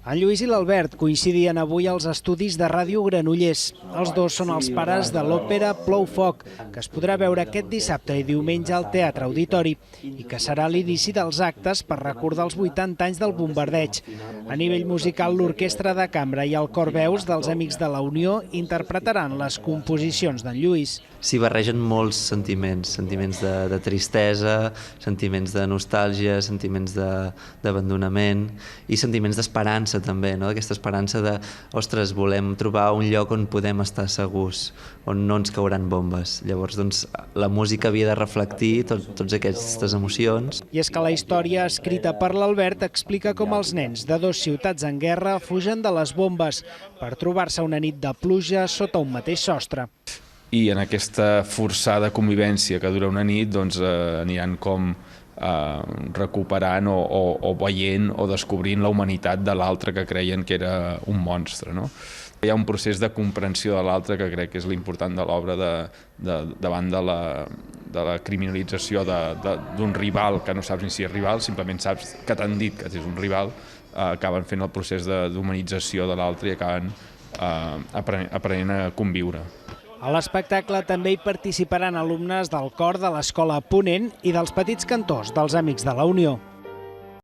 En Lluís i l'Albert coincidien avui als estudis de Ràdio Granollers. Els dos són els pares de l'òpera Plou Foc, que es podrà veure aquest dissabte i diumenge al Teatre Auditori i que serà l'inici dels actes per recordar els 80 anys del bombardeig. A nivell musical, l'Orquestra de Cambra i el Cor Veus dels Amics de la Unió interpretaran les composicions d'en Lluís. S'hi barregen molts sentiments, sentiments de tristesa, sentiments de nostàlgia, sentiments d'abandonament i sentiments d'esperança també, no? Aquesta esperança de, ostres, volem trobar un lloc on podem estar segurs, on no ens cauran bombes. Llavors, doncs, la música havia de reflectir tots aquestes emocions. I és que la història escrita per l'Albert explica com els nens de dues ciutats en guerra fugen de les bombes per trobar-se una nit de pluja sota un mateix sostre. I en aquesta forçada convivència que dura una nit doncs, aniran com recuperant o veient o descobrint la humanitat de l'altre que creien que era un monstre, no? Hi ha un procés de comprensió de l'altre que crec que és l'important de l'obra davant de la criminalització d'un rival que no saps ni si és rival, simplement saps que t'han dit que és un rival, acaben fent el procés d'humanització de l'altre i acaben aprenent a conviure. A l'espectacle també hi participaran alumnes del cor de l'Escola Ponent i dels petits cantors dels Amics de la Unió.